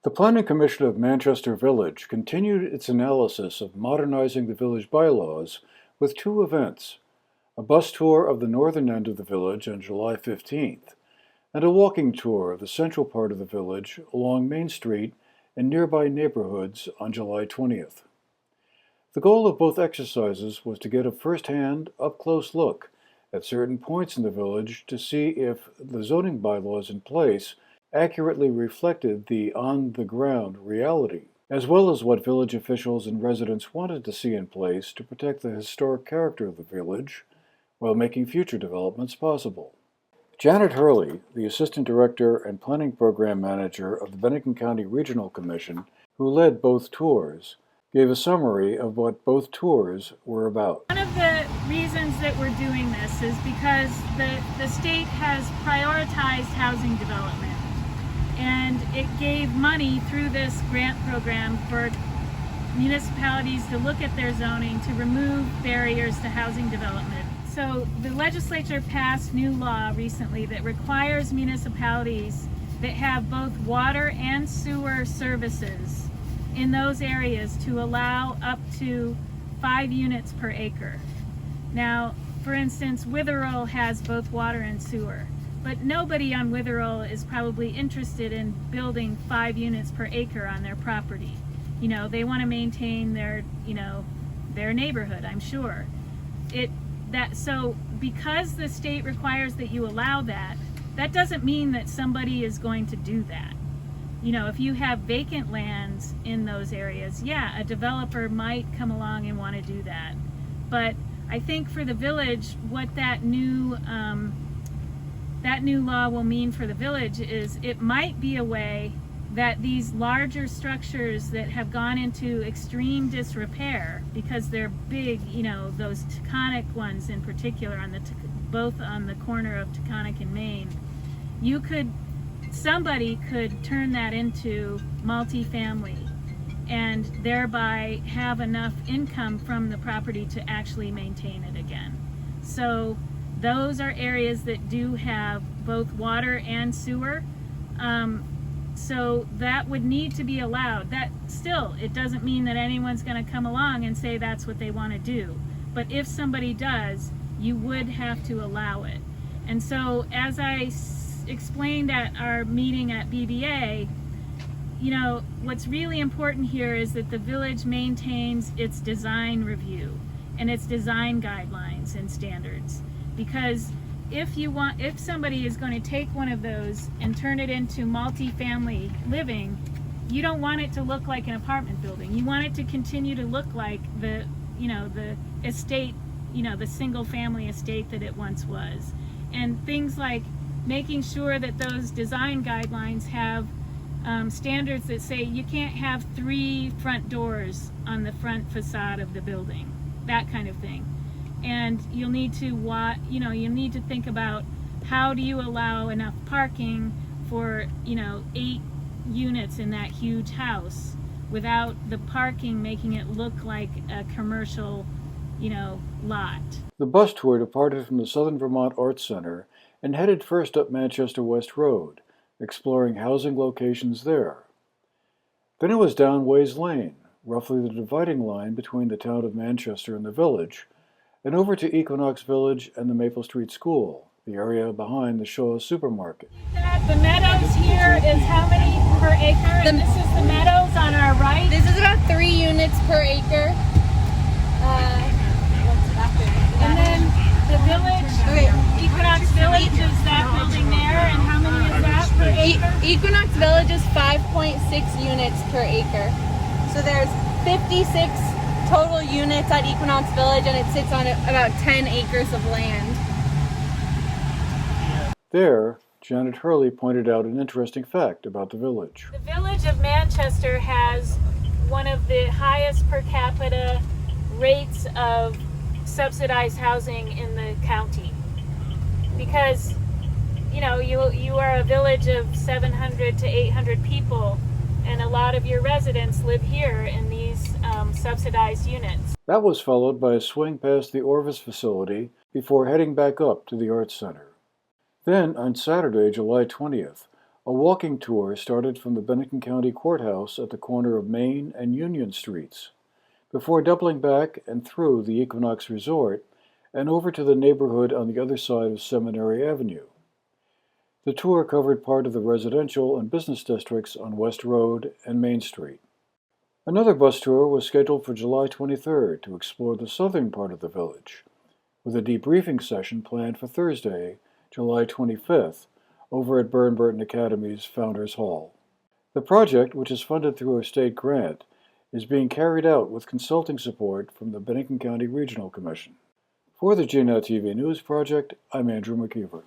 The Planning Commission of Manchester Village continued its analysis of modernizing the village bylaws with two events: a bus tour of the northern end of the village on July 15th, and a walking tour of the central part of the village along Main Street and nearby neighborhoods on July 20th. The goal of both exercises was to get a first-hand, up-close look at certain points in the village to see if the zoning bylaws in place accurately reflected the on-the-ground reality, as well as what village officials and residents wanted to see in place to protect the historic character of the village while making future developments possible. Janet Hurley, the Assistant Director and Planning Program Manager of the Bennington County Regional Commission, who led both tours, gave a summary of what both tours were about. One of the reasons that we're doing this is because the state has prioritized housing development, and it gave money through this grant program for municipalities to look at their zoning to remove barriers to housing development. So the legislature passed new law recently that requires municipalities that have both water and sewer services in those areas to allow up to 5 units per acre. Now, for instance, Witherell has both water and sewer, but nobody on Witherell is probably interested in building 5 units per acre on their property. You know, they want to maintain their, their neighborhood, I'm sure. So because the state requires that you allow that, that doesn't mean that somebody is going to do that. If you have vacant lands in those areas, yeah, a developer might come along and want to do that. But I think for the village, what that new law will mean for the village is it might be a way that these larger structures that have gone into extreme disrepair because they're big, those Taconic ones in particular, both on the corner of Taconic and Main, somebody could turn that into multifamily and thereby have enough income from the property to actually maintain it again. So those are areas that do have both water and sewer. So that would need to be allowed. That still, it doesn't mean that anyone's going to come along and say that's what they want to do. But if somebody does, you would have to allow it. And so as I explained at our meeting at BBA, what's really important here is that the village maintains its design review and its design guidelines and standards. Because if somebody is going to take one of those and turn it into multi-family living, you don't want it to look like an apartment building. You want it to continue to look like the estate, the single family estate that it once was. And things like making sure that those design guidelines have standards that say you can't have 3 front doors on the front facade of the building, that kind of thing. And you'll need to think about how do you allow enough parking for 8 units in that huge house without the parking making it look like a commercial lot. The bus tour departed from the Southern Vermont Arts Center and headed first up Manchester West Road, exploring housing locations there. Then it was down Ways Lane, roughly the dividing line between the town of Manchester and the village, and over to Equinox Village and the Maple Street School, the area behind the Shaw Supermarket. The meadows here is how many per acre? And this is the meadows on our right? This is about 3 units per acre. And then the village, Equinox Village is that building there, and how many is that per acre? Equinox Village is 5.6 units per acre. So there's 56 total units at Equinox Village, and it sits on about 10 acres of land. There, Janet Hurley pointed out an interesting fact about the village. The village of Manchester has one of the highest per capita rates of subsidized housing in the county. Because, you are a village of 700 to 800 people, and a lot of your residents live here in these subsidized units. That was followed by a swing past the Orvis facility before heading back up to the Arts Center. Then, on Saturday, July 20th, A walking tour started from the Bennington County Courthouse at the corner of Main and Union Streets, before doubling back and through the Equinox Resort and over to the neighborhood on the other side of Seminary Avenue. The tour covered part of the residential and business districts on West Road and Main Street. Another bus tour was scheduled for July 23rd to explore the southern part of the village, with a debriefing session planned for Thursday, July 25th, over at Burn Burton Academy's Founders Hall. The project, which is funded through a state grant, is being carried out with consulting support from the Bennington County Regional Commission. For the GNAT-TV News Project, I'm Andrew McKeever.